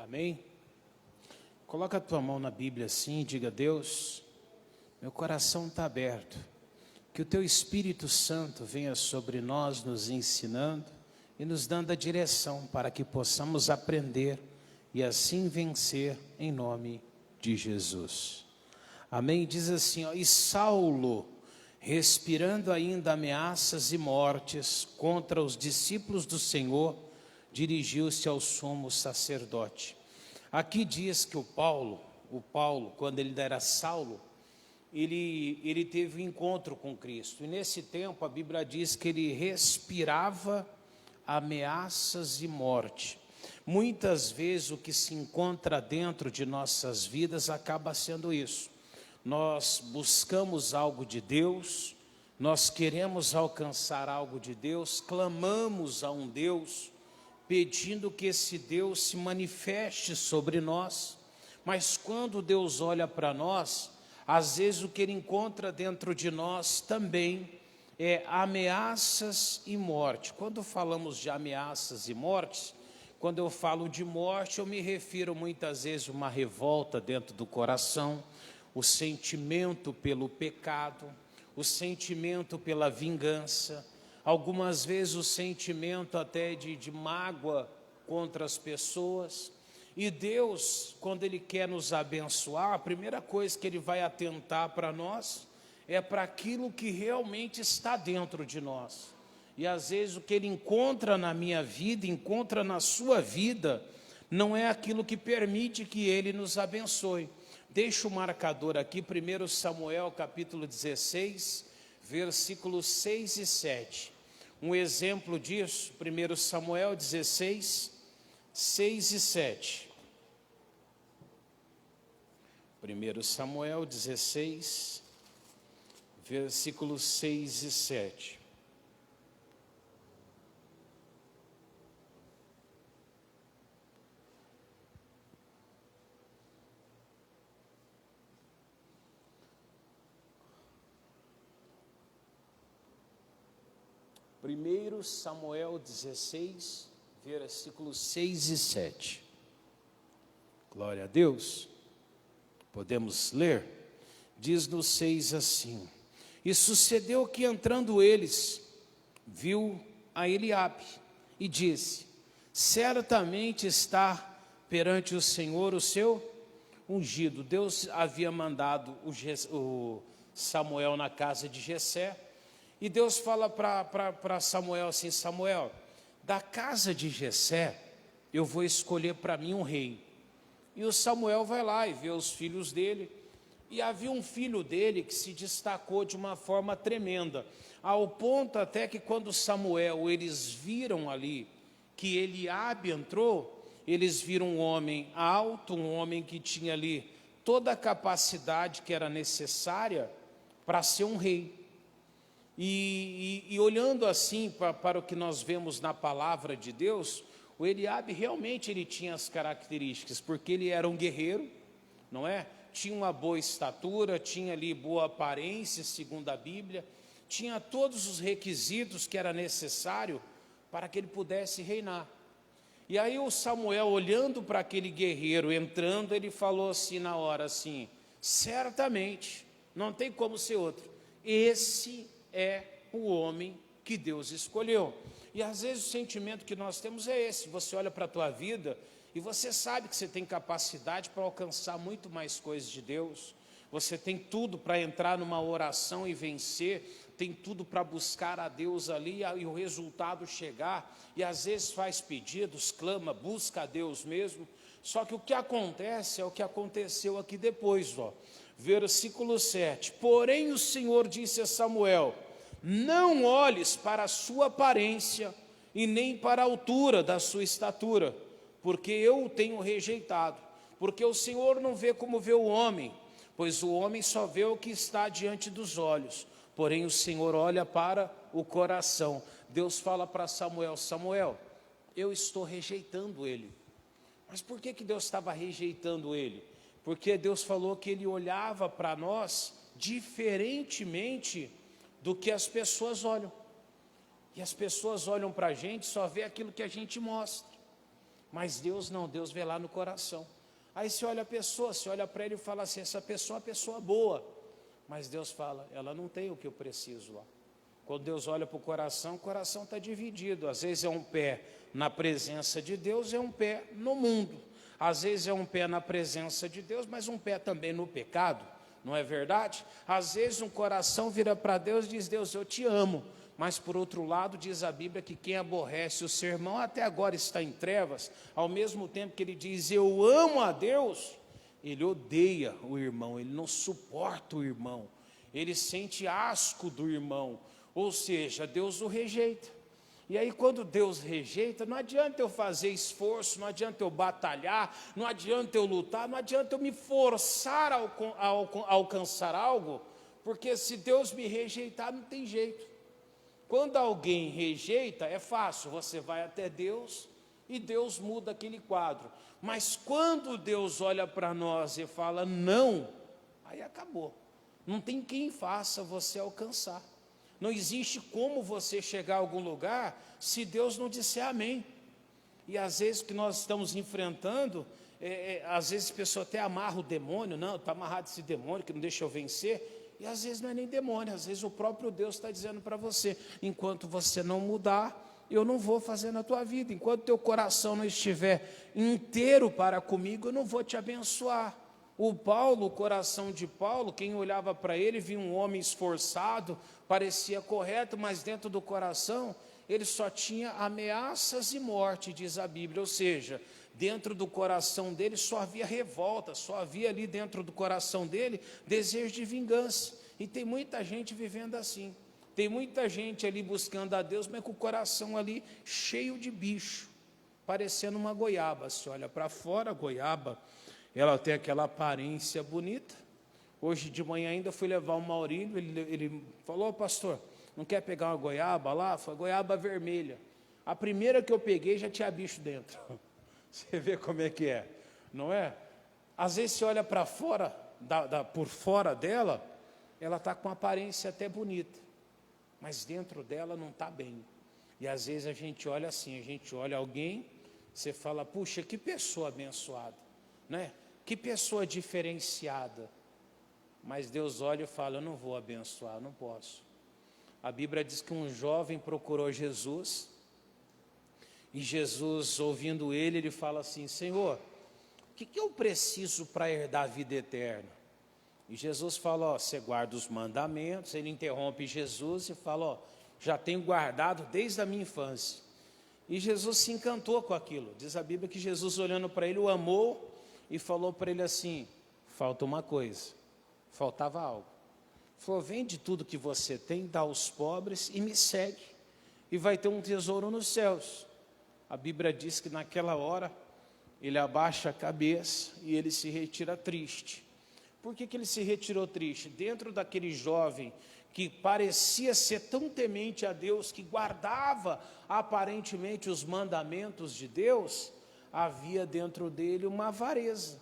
Amém? Coloca a tua mão na Bíblia assim e diga: Deus, meu coração está aberto, que o teu Espírito Santo venha sobre nós nos ensinando e nos dando a direção para que possamos aprender e assim vencer em nome de Jesus. Amém? Diz assim, ó, e Saulo, respirando ainda ameaças e mortes contra os discípulos do Senhor, dirigiu-se ao sumo sacerdote. Aqui diz que o Paulo, quando ele era Saulo, ele teve um encontro com Cristo. E nesse tempo a Bíblia diz que ele respirava ameaças e morte. Muitas vezes o que se encontra dentro de nossas vidas acaba sendo isso. Nós buscamos algo de Deus, nós queremos alcançar algo de Deus, clamamos a um Deus, pedindo que esse Deus se manifeste sobre nós, mas quando Deus olha para nós, às vezes o que Ele encontra dentro de nós também é ameaças e morte. Quando falamos de ameaças e mortes, quando eu falo de morte, eu me refiro muitas vezes a uma revolta dentro do coração, o sentimento pelo pecado, o sentimento pela vingança, algumas vezes o sentimento até de mágoa contra as pessoas. E Deus, quando Ele quer nos abençoar, a primeira coisa que Ele vai atentar para nós é para aquilo que realmente está dentro de nós. E às vezes o que Ele encontra na minha vida, encontra na sua vida, não é aquilo que permite que Ele nos abençoe. Deixa o marcador aqui, 1 Samuel capítulo 16, versículos 6 e 7. Um exemplo disso, 1 Samuel 16, 6 e 7. 1 Samuel 16, versículos 6 e 7. Primeiro Samuel 16, versículos 6 e 7. Glória a Deus. Podemos ler? Diz no 6 assim: e sucedeu que entrando eles, viu a Eliabe e disse: certamente está perante o Senhor o seu ungido. Deus havia mandado o Samuel na casa de Jessé. E Deus fala para Samuel assim: Samuel, da casa de Jessé eu vou escolher para mim um rei. E o Samuel vai lá e vê os filhos dele. E havia um filho dele que se destacou de uma forma tremenda, ao ponto até que quando Samuel, eles viram ali que Eliabe entrou, eles viram um homem alto, um homem que tinha ali toda a capacidade que era necessária para ser um rei. E olhando assim para o que nós vemos na palavra de Deus, o Eliabe realmente ele tinha as características, porque ele era um guerreiro, não é? Tinha uma boa estatura, tinha ali boa aparência, segundo a Bíblia, tinha todos os requisitos que era necessário para que ele pudesse reinar. E aí o Samuel, olhando para aquele guerreiro entrando, ele falou assim na hora assim: certamente, não tem como ser outro, esse é o homem que Deus escolheu. E às vezes o sentimento que nós temos é esse: você olha para a tua vida e você sabe que você tem capacidade para alcançar muito mais coisas de Deus, você tem tudo para entrar numa oração e vencer, tem tudo para buscar a Deus ali e o resultado chegar, e às vezes faz pedidos, clama, busca a Deus mesmo. Só que o que acontece é o que aconteceu aqui depois, ó. Versículo 7, porém o Senhor disse a Samuel: não olhes para a sua aparência e nem para a altura da sua estatura, porque eu o tenho rejeitado. Porque o Senhor não vê como vê o homem, pois o homem só vê o que está diante dos olhos, porém o Senhor olha para o coração. Deus fala para Samuel: Samuel, eu estou rejeitando ele. Mas por que Deus estava rejeitando ele? Porque Deus falou que Ele olhava para nós diferentemente do que as pessoas olham. E as pessoas olham para a gente, só vê aquilo que a gente mostra. Mas Deus não, Deus vê lá no coração. Aí você olha a pessoa, você olha para ele e fala assim, essa pessoa é uma pessoa boa. Mas Deus fala, ela não tem o que eu preciso lá. Quando Deus olha para o coração está dividido. Às vezes é um pé na presença de Deus, é um pé no mundo. Às vezes é um pé na presença de Deus, mas um pé também no pecado. Não é verdade? Às vezes um coração vira para Deus e diz, Deus, eu te amo. Mas por outro lado diz a Bíblia que quem aborrece o seu irmão até agora está em trevas. Ao mesmo tempo que ele diz, eu amo a Deus, ele odeia o irmão, ele não suporta o irmão. Ele sente asco do irmão. Ou seja, Deus o rejeita. E aí quando Deus rejeita, não adianta eu fazer esforço, não adianta eu batalhar, não adianta eu lutar, não adianta eu me forçar a alcançar algo, porque se Deus me rejeitar, não tem jeito. Quando alguém rejeita, é fácil, você vai até Deus e Deus muda aquele quadro. Mas quando Deus olha para nós e fala não, aí acabou. Não tem quem faça você alcançar. Não existe como você chegar a algum lugar se Deus não disser amém. E às vezes que nós estamos enfrentando, às vezes a pessoa até amarra o demônio, não, está amarrado esse demônio que não deixa eu vencer. E às vezes não é nem demônio, às vezes o próprio Deus está dizendo para você, enquanto você não mudar, eu não vou fazer na tua vida. Enquanto teu coração não estiver inteiro para comigo, eu não vou te abençoar. O coração de Paulo, quem olhava para ele, via um homem esforçado, parecia correto, mas dentro do coração, ele só tinha ameaças e morte, diz a Bíblia. Ou seja, dentro do coração dele só havia revolta, só havia ali dentro do coração dele desejo de vingança. E tem muita gente vivendo assim. Tem muita gente ali buscando a Deus, mas com o coração ali cheio de bicho, parecendo uma goiaba. Se olha para fora, a goiaba, ela tem aquela aparência bonita. Hoje de manhã ainda fui levar o Maurílio, ele falou, pastor, não quer pegar uma goiaba lá? Foi goiaba vermelha. A primeira que eu peguei já tinha bicho dentro. Você vê como é que é, não é? Às vezes você olha para fora, por fora dela, ela está com uma aparência até bonita, mas dentro dela não está bem. E às vezes a gente olha assim, a gente olha alguém, você fala, puxa, que pessoa abençoada, né? Que pessoa diferenciada. Mas Deus olha e fala, eu não vou abençoar, não posso. A Bíblia diz que um jovem procurou Jesus, e Jesus, ouvindo ele fala assim, Senhor, o que eu preciso para herdar a vida eterna? E Jesus fala, você guarda os mandamentos. Ele interrompe Jesus e fala, já tenho guardado desde a minha infância. E Jesus se encantou com aquilo. Diz a Bíblia que Jesus, olhando para ele, o amou e falou para ele assim, falta uma coisa, faltava algo. Falou, vende tudo que você tem, dá aos pobres e me segue, e vai ter um tesouro nos céus. A Bíblia diz que naquela hora, ele abaixa a cabeça e ele se retira triste. Por que ele se retirou triste? Dentro daquele jovem que parecia ser tão temente a Deus, que guardava aparentemente os mandamentos de Deus, havia dentro dele uma avareza.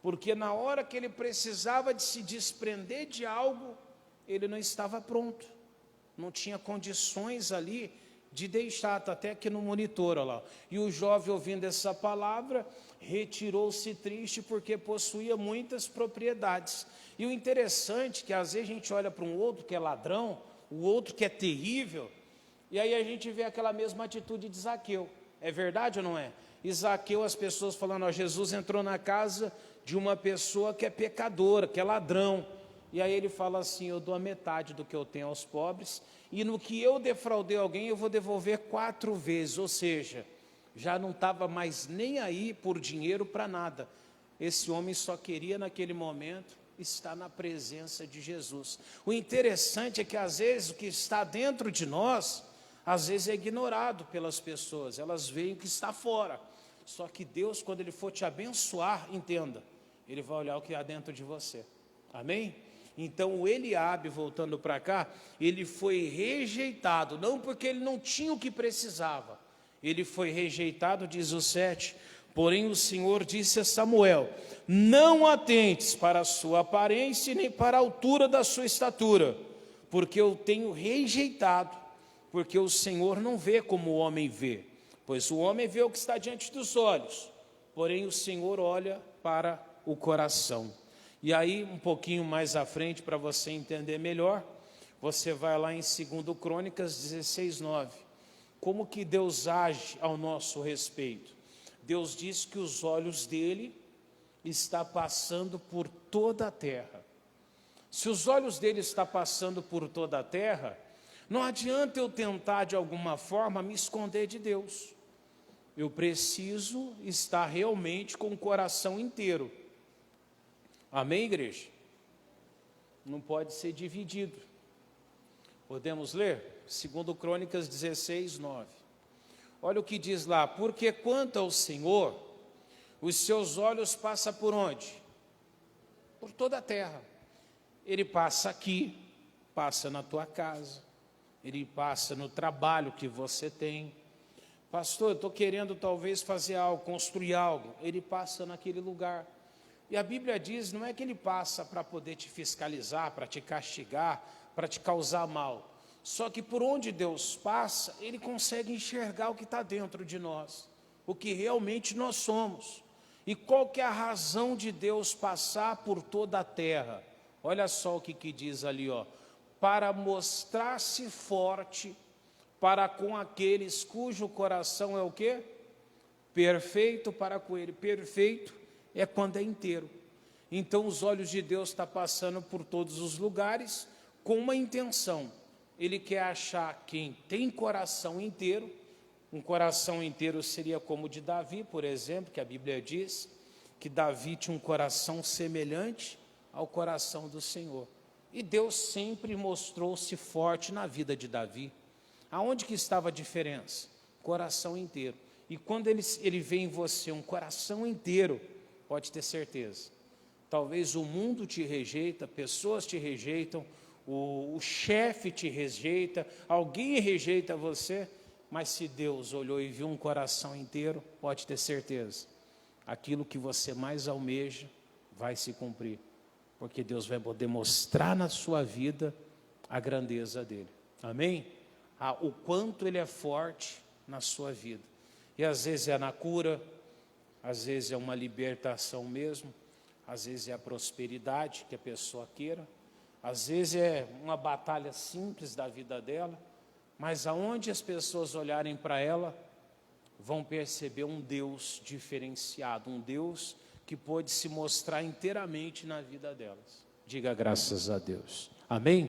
Porque na hora que ele precisava de se desprender de algo, ele não estava pronto. Não tinha condições ali de deixar, está até aqui no monitor, olha lá. E o jovem, ouvindo essa palavra, retirou-se triste porque possuía muitas propriedades. E o interessante é que às vezes a gente olha para um outro que é ladrão, o outro que é terrível, e aí a gente vê aquela mesma atitude de Zaqueu. É verdade ou não é? E Zaqueu, as pessoas falando, ó, Jesus entrou na casa de uma pessoa que é pecadora, que é ladrão. E aí ele fala assim, eu dou a metade do que eu tenho aos pobres, e no que eu defraudei alguém, eu vou devolver 4 vezes. Ou seja, já não estava mais nem aí por dinheiro para nada. Esse homem só queria naquele momento estar na presença de Jesus. O interessante é que às vezes o que está dentro de nós, às vezes é ignorado pelas pessoas, elas veem o que está fora. Só que Deus, quando Ele for te abençoar, entenda, Ele vai olhar o que há dentro de você. Amém? Então o Eliabe, voltando para cá, ele foi rejeitado, não porque ele não tinha o que precisava, ele foi rejeitado, diz o 7, porém o Senhor disse a Samuel, não atentes para a sua aparência, nem para a altura da sua estatura, porque eu tenho rejeitado, porque o Senhor não vê como o homem vê. Pois o homem vê o que está diante dos olhos, porém o Senhor olha para o coração. E aí, um pouquinho mais à frente, para você entender melhor, você vai lá em 2 Crônicas 16, 9. Como que Deus age ao nosso respeito? Deus diz que os olhos dele estão passando por toda a terra. Se os olhos dele estão passando por toda a terra, não adianta eu tentar de alguma forma me esconder de Deus. Eu preciso estar realmente com o coração inteiro. Amém, igreja? Não pode ser dividido. Podemos ler? 2 Crônicas 16, 9. Olha o que diz lá. Porque quanto ao Senhor, os seus olhos passam por onde? Por toda a terra. Ele passa aqui, passa na tua casa, ele passa no trabalho que você tem. Pastor, eu estou querendo talvez fazer algo, construir algo. Ele passa naquele lugar. E a Bíblia diz, não é que ele passa para poder te fiscalizar, para te castigar, para te causar mal. Só que por onde Deus passa, ele consegue enxergar o que está dentro de nós, o que realmente nós somos. E qual que é a razão de Deus passar por toda a terra? Olha só o que diz ali, ó. Para mostrar-se forte para com aqueles cujo coração é o quê? Perfeito para com ele. Perfeito é quando é inteiro. Então os olhos de Deus estão passando por todos os lugares com uma intenção. Ele quer achar quem tem coração inteiro. Um coração inteiro seria como o de Davi, por exemplo, que a Bíblia diz que Davi tinha um coração semelhante ao coração do Senhor. E Deus sempre mostrou-se forte na vida de Davi. Aonde que estava a diferença? Coração inteiro. E quando ele vê em você um coração inteiro, pode ter certeza. Talvez o mundo te rejeita, pessoas te rejeitam, o chefe te rejeita, alguém rejeita você, mas se Deus olhou e viu um coração inteiro, pode ter certeza. Aquilo que você mais almeja vai se cumprir. Porque Deus vai poder mostrar na sua vida a grandeza dele. Amém? O quanto ele é forte na sua vida. E às vezes é na cura, às vezes é uma libertação mesmo, às vezes é a prosperidade que a pessoa queira, às vezes é uma batalha simples da vida dela, mas aonde as pessoas olharem para ela, vão perceber um Deus diferenciado, um Deus que pode se mostrar inteiramente na vida delas. Diga graças a Deus. Amém?